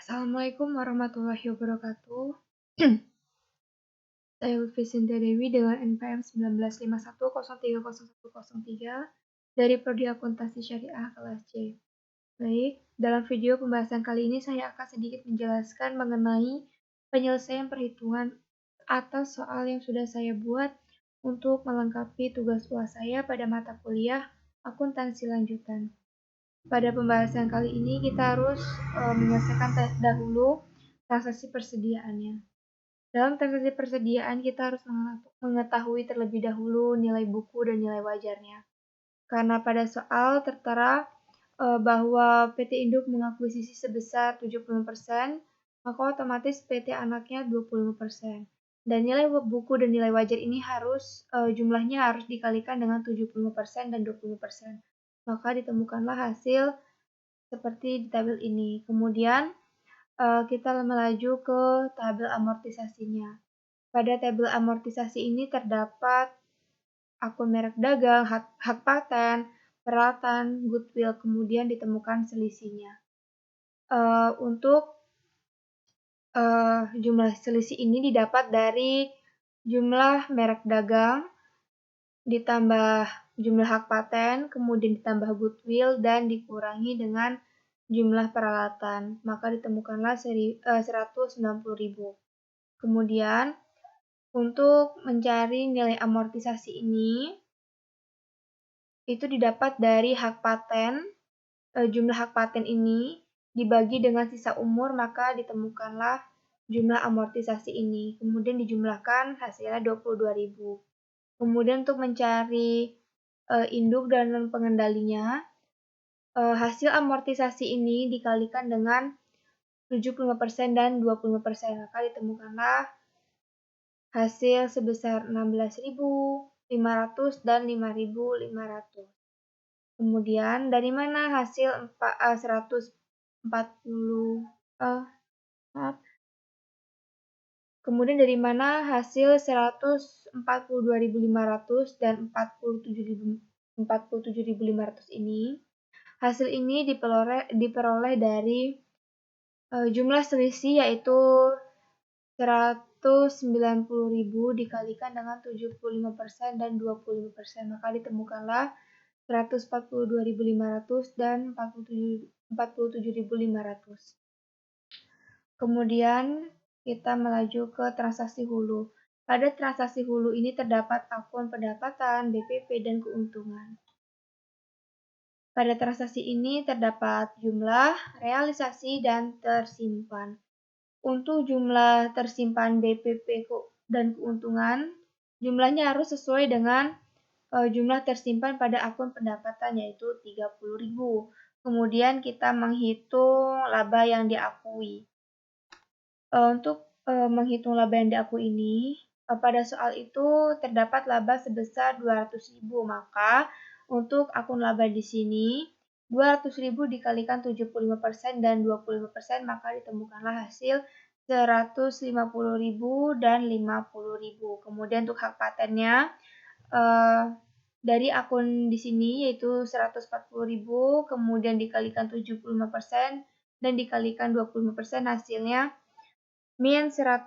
Assalamualaikum warahmatullahi wabarakatuh. Saya Lutfi Sintia Dewi dengan NPM 1951030103 dari Prodi Akuntansi Syariah kelas C. Baik, dalam video pembahasan kali ini saya akan sedikit menjelaskan mengenai penyelesaian perhitungan atas soal yang sudah saya buat untuk melengkapi tugas UAS saya pada mata kuliah akuntansi lanjutan. Pada pembahasan kali ini kita harus menyelesaikan dahulu transaksi persediaannya. Dalam transaksi persediaan kita harus mengetahui terlebih dahulu nilai buku dan nilai wajarnya. Karena pada soal tertera bahwa PT Induk mengakuisisi sebesar 70%, maka otomatis PT anaknya 25%. Dan nilai buku dan nilai wajar ini jumlahnya harus dikalikan dengan 70% dan 20%. Maka ditemukanlah hasil seperti di tabel ini. Kemudian kita melaju ke tabel amortisasinya. Pada tabel amortisasi ini terdapat akun merek dagang, hak paten, peralatan, goodwill, kemudian ditemukan selisihnya. Untuk jumlah selisih ini didapat dari jumlah merek dagang, ditambah jumlah hak paten, kemudian ditambah goodwill, dan dikurangi dengan jumlah peralatan. Maka ditemukanlah 190.000. Kemudian, untuk mencari nilai amortisasi ini, itu didapat dari hak paten. Jumlah hak paten ini dibagi dengan sisa umur, maka ditemukanlah jumlah amortisasi ini. Kemudian dijumlahkan hasilnya 22.000. Kemudian untuk mencari induk dan pengendalinya, hasil amortisasi ini dikalikan dengan 75% dan 25%, maka ditemukanlah hasil sebesar 16.500 dan 5.500. Kemudian dari mana hasil 140 Kemudian dari mana hasil 142.500 dan 47.500 ini? Hasil ini diperoleh dari jumlah selisih yaitu 190.000 dikalikan dengan 75% dan 25%, maka ditemukanlah 142.500 dan 47.500. Kemudian kita melaju ke transaksi hulu. Pada transaksi hulu ini terdapat akun pendapatan, BPP, dan keuntungan. Pada transaksi ini terdapat jumlah, realisasi, dan tersimpan. Untuk jumlah tersimpan BPP dan keuntungan, jumlahnya harus sesuai dengan jumlah tersimpan pada akun pendapatan yaitu 30.000. Kemudian kita menghitung laba yang diakui. Untuk menghitung laba yang diakui ini, pada soal itu terdapat laba sebesar 200.000, maka untuk akun laba di sini 200.000 dikalikan 75% dan 25%, maka ditemukanlah hasil 150.000 dan 50.000. Kemudian untuk hak patennya dari akun di sini yaitu 140.000, kemudian dikalikan 75% dan dikalikan 25%, hasilnya min 105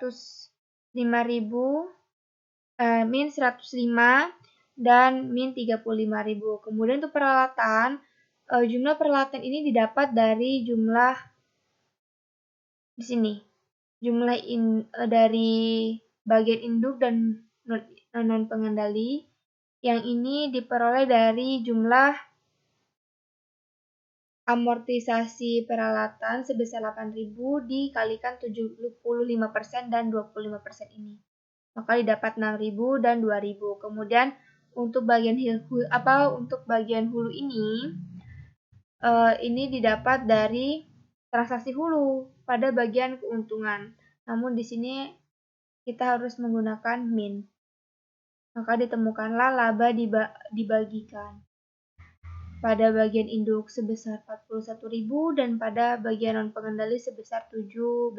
dan min 35.000. Kemudian untuk peralatan, jumlah peralatan ini didapat dari jumlah di sini. Jumlah dari bagian induk dan non pengendali. Yang ini diperoleh dari jumlah amortisasi peralatan sebesar 8.000 dikalikan 75% dan 25% ini. Maka didapat 6.000 dan 2.000. Kemudian untuk bagian hulu ini didapat dari transaksi hulu pada bagian keuntungan. Namun di sini kita harus menggunakan min. Maka ditemukanlah laba dibagikan. Pada bagian induk sebesar 41.000 dan pada bagian non pengendali sebesar 17.000.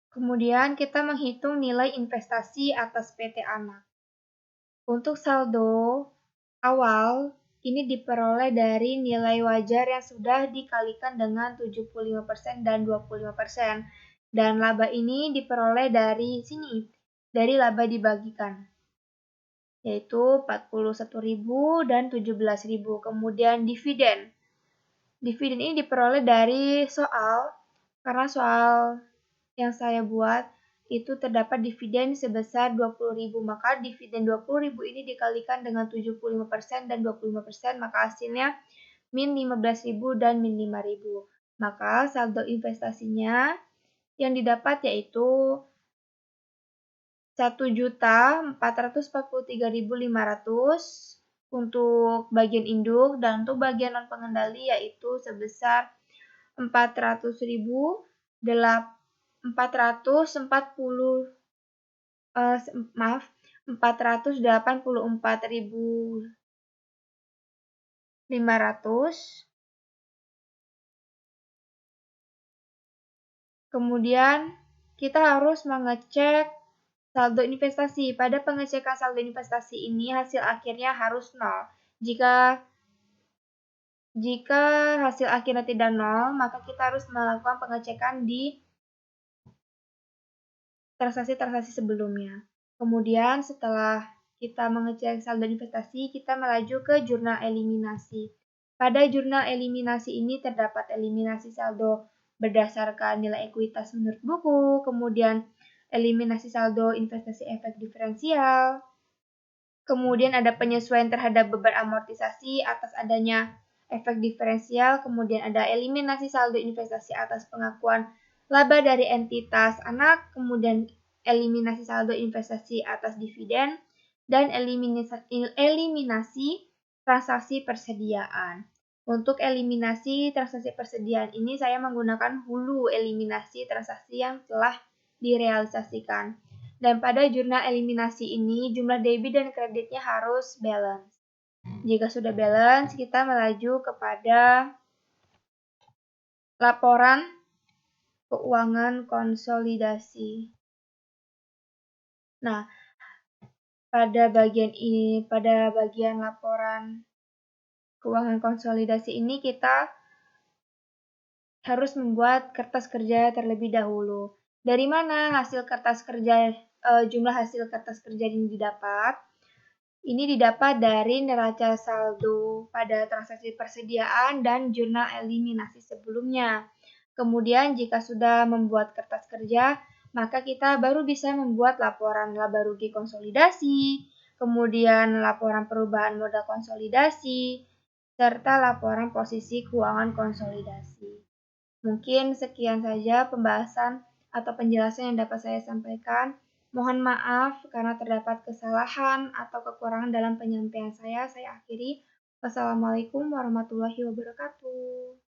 Kemudian kita menghitung nilai investasi atas PT anak. Untuk saldo awal ini diperoleh dari nilai wajar yang sudah dikalikan dengan 75% dan 25%. Dan laba ini diperoleh dari sini, dari laba dibagikan, yaitu 41.000 dan 17.000. Kemudian dividen. Dividen ini diperoleh dari karena soal yang saya buat itu terdapat dividen sebesar 20.000, maka dividen 20.000 ini dikalikan dengan 75% dan 25%, maka hasilnya min 15.000 dan min 5.000. Maka saldo investasinya yang didapat yaitu 1.443.500 untuk bagian induk, dan untuk bagian non pengendali yaitu sebesar 400.000 484.500. Kemudian kita harus mengecek saldo investasi. Pada pengecekan saldo investasi ini hasil akhirnya harus nol. Jika hasil akhirnya tidak nol, maka kita harus melakukan pengecekan di transaksi-transaksi sebelumnya. Kemudian setelah kita mengecek saldo investasi, kita melaju ke jurnal eliminasi. Pada jurnal eliminasi ini terdapat eliminasi saldo berdasarkan nilai ekuitas menurut buku, kemudian eliminasi saldo investasi efek diferensial, kemudian ada penyesuaian terhadap beban amortisasi atas adanya efek diferensial, kemudian ada eliminasi saldo investasi atas pengakuan laba dari entitas anak, kemudian eliminasi saldo investasi atas dividen, dan eliminasi transaksi persediaan. Untuk eliminasi transaksi persediaan ini saya menggunakan hulu eliminasi transaksi yang telah direalisasikan. Dan pada jurnal eliminasi ini jumlah debit dan kreditnya harus balance. Jika sudah balance, kita melaju kepada laporan keuangan konsolidasi. Nah, pada bagian laporan keuangan konsolidasi ini kita harus membuat kertas kerja terlebih dahulu. Dari mana jumlah hasil kertas kerja ini didapat? Ini didapat dari neraca saldo pada transaksi persediaan dan jurnal eliminasi sebelumnya. Kemudian jika sudah membuat kertas kerja, maka kita baru bisa membuat laporan laba rugi konsolidasi, kemudian laporan perubahan modal konsolidasi, serta laporan posisi keuangan konsolidasi. Mungkin sekian saja pembahasan atau penjelasan yang dapat saya sampaikan. Mohon maaf karena terdapat kesalahan atau kekurangan dalam penyampaian saya. Saya akhiri. Wassalamualaikum warahmatullahi wabarakatuh.